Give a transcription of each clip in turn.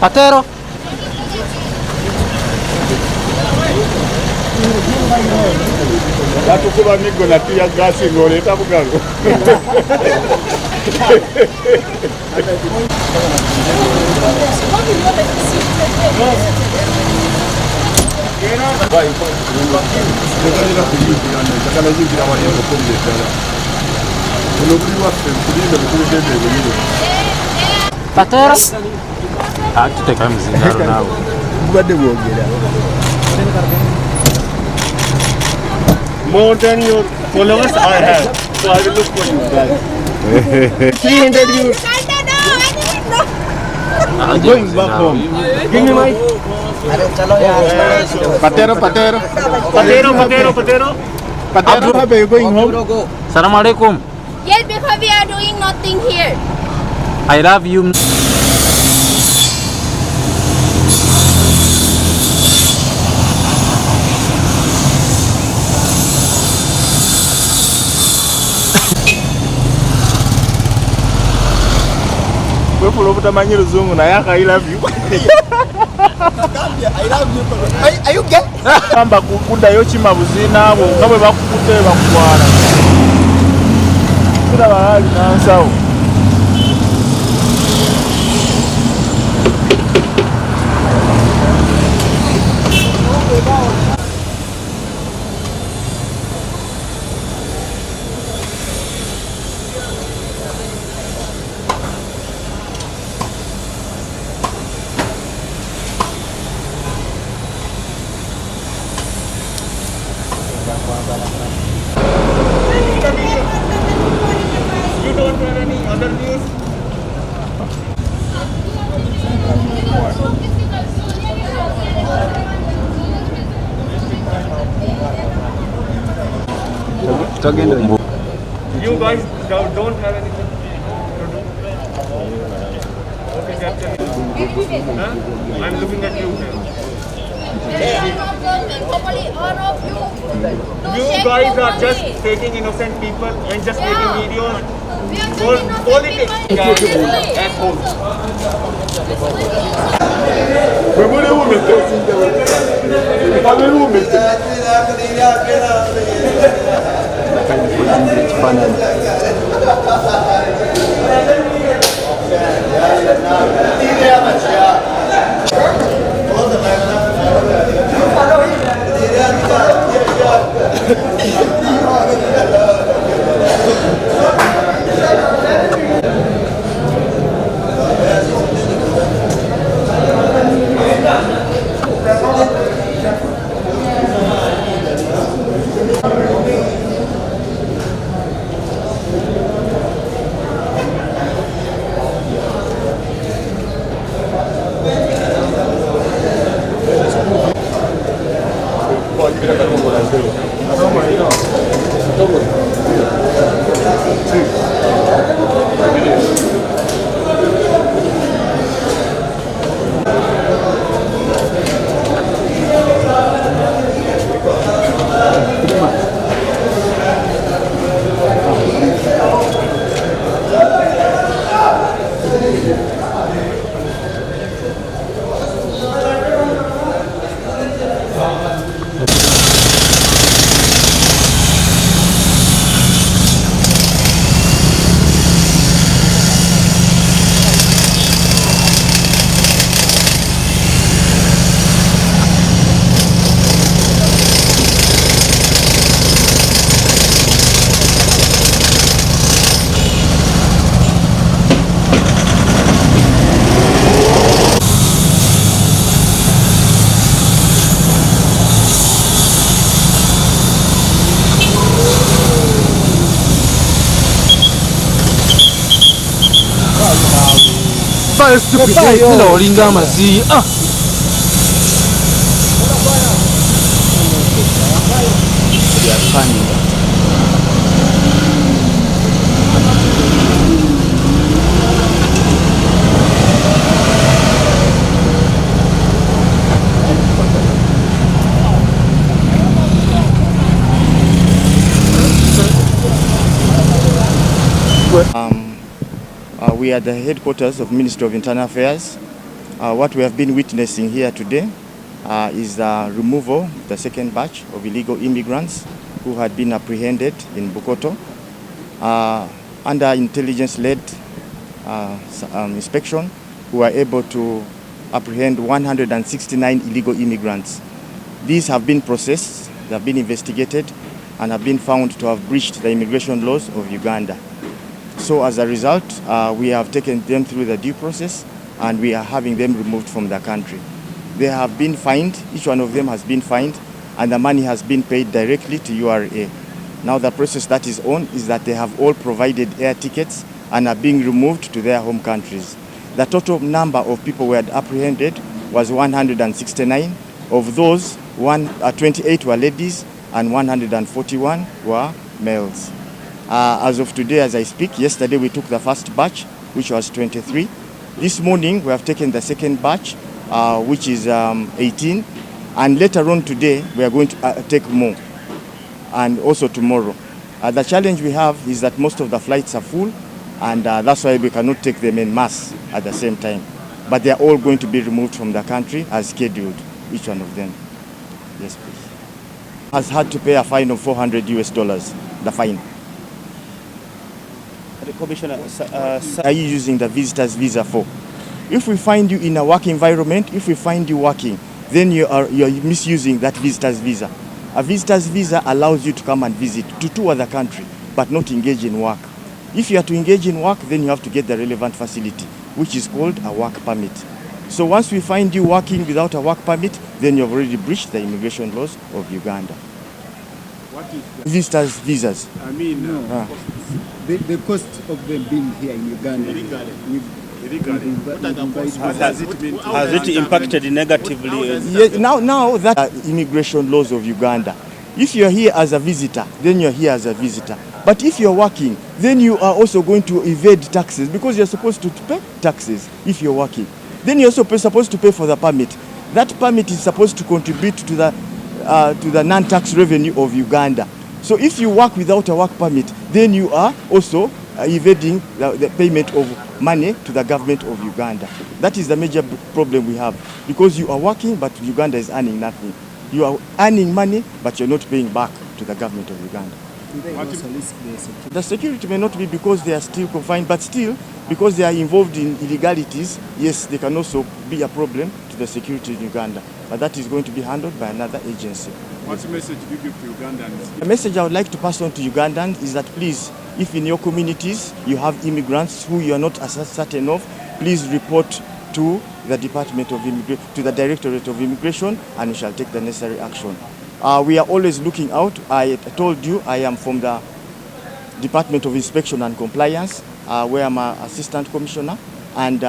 Patero. Batukuba migo na tia gasi ngoleta bugago. Patero. Tuteka mzingaro nawe. Bade bwogera. More than your followers I have, so I will look for you guys. 300 views. I'm going back home. Give me my. Patero. Patero, are you going home? Assalamu alaikum. Yes, because we are doing nothing here. I love you. Utamanyi luzungu na yaka I love you. I love you. Are you gay? Kamba kukunda yochima buzina abo kabwe bakukute bakutwala. Kula bahali nansawo. You don't have any other news? You guys don't have anything to do? Okay, Captain. Huh? I'm looking at you here. You guys are just taking innocent people and just making videos. Politics. Assholes. Sila olinga amazi. We are the headquarters of Ministry of Internal Affairs. What we have been witnessing here today is the removal of the second batch of illegal immigrants who had been apprehended in Bukoto. Under intelligence-led inspection, we were able to apprehend 169 illegal immigrants. These have been processed, they have been investigated, and have been found to have breached the immigration laws of Uganda. So as a result, we have taken them through the due process and we are having them removed from the country. They have been fined, each one of them has been fined, and the money has been paid directly to URA. Now the process that is on is that they have all provided air tickets and are being removed to their home countries. The total number of people we had apprehended was 169. Of those, 28 were ladies and 141 were males. As of today, as I speak, yesterday we took the first batch, which was 23. This morning we have taken the second batch, which is 18. And later on today, we are going to take more. And also tomorrow. The challenge we have is that most of the flights are full, and that's why we cannot take them en masse at the same time. But they are all going to be removed from the country as scheduled, each one of them. Yes, please. Has had to pay a fine of $400 US, the fine. The Commissioner, are you using the visitor's visa for? If we find you in a work environment, if we find you working, then you are misusing that visitor's visa. A visitor's visa allows you to come and visit, to tour the country, but not engage in work. If you are to engage in work, then you have to get the relevant facility, which is called a work permit. So once we find you working without a work permit, then you have already breached the immigration laws of Uganda. What is the visitors visas? I mean, the cost of them being here in Uganda. Has it impacted negatively? Yeah, now that immigration laws of Uganda. If you are here as a visitor, then you are here as a visitor. But if you are working, then you are also going to evade taxes because you are supposed to pay taxes if you are working. Then you are also supposed to pay for the permit. That permit is supposed to contribute to the non-tax revenue of Uganda. So if you work without a work permit, then you are also evading the payment of money to the government of Uganda. That is the major problem we have, because you are working but Uganda is earning nothing. You are earning money but you're not paying back to the government of Uganda. The security may not be because they are still confined, but still because they are involved in illegalities, yes, they can also be a problem to the security in Uganda. But that is going to be handled by another agency. What message do you give to Ugandans? The message I would like to pass on to Ugandans is that please, if in your communities you have immigrants who you are not certain of, please report to the Department of Immigration, to the Directorate of Immigration, and we shall take the necessary action. We are always looking out. I told you I am from the Department of Inspection and Compliance, where I'm an Assistant Commissioner, and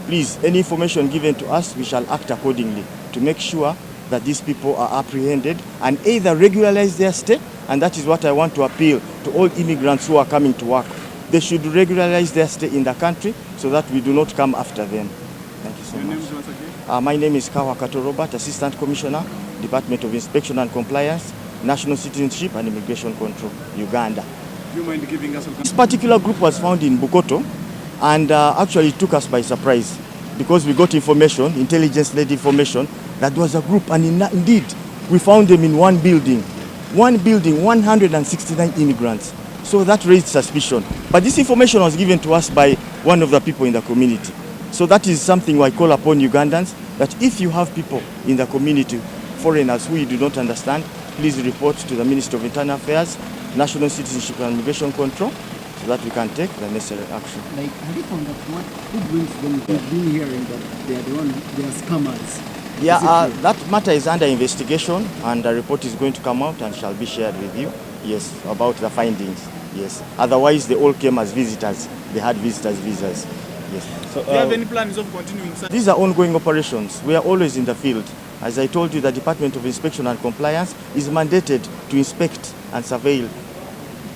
please, any information given to us, we shall act accordingly to make sure that these people are apprehended and either regularize their stay, and that is what I want to appeal to all immigrants who are coming to work. They should regularize their stay in the country so that we do not come after them. Thank you so much. Your name once again? My name is Kawa Kato Robert, Assistant Commissioner, Department of Inspection and Compliance, National Citizenship and Immigration Control, Uganda. Do you mind giving us a... This particular group was found in Bukoto, and actually it took us by surprise because we got information, intelligence-led information, that was a group, and indeed we found them in one building, 169 immigrants. So that raised suspicion. But this information was given to us by one of the people in the community. So that is something I call upon Ugandans, that if you have people in the community, foreigners who you do not understand, please report to the Ministry of Internal Affairs, National Citizenship and Immigration Control, so that we can take the necessary action. Like, have you found out who brings them? We've been hearing that they are scammers. Yeah, that matter is under investigation, and a report is going to come out and shall be shared with you, yes, about the findings, yes. Otherwise, they all came as visitors. They had visitors' visas, yes. So, do you have any plans of continuing? These are ongoing operations. We are always in the field. As I told you, the Department of Inspection and Compliance is mandated to inspect and surveil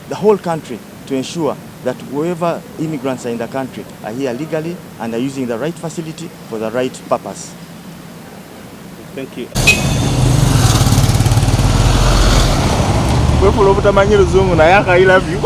the whole country to ensure that whoever immigrants are in the country are here legally and are using the right facility for the right purpose. Thank you. I love you.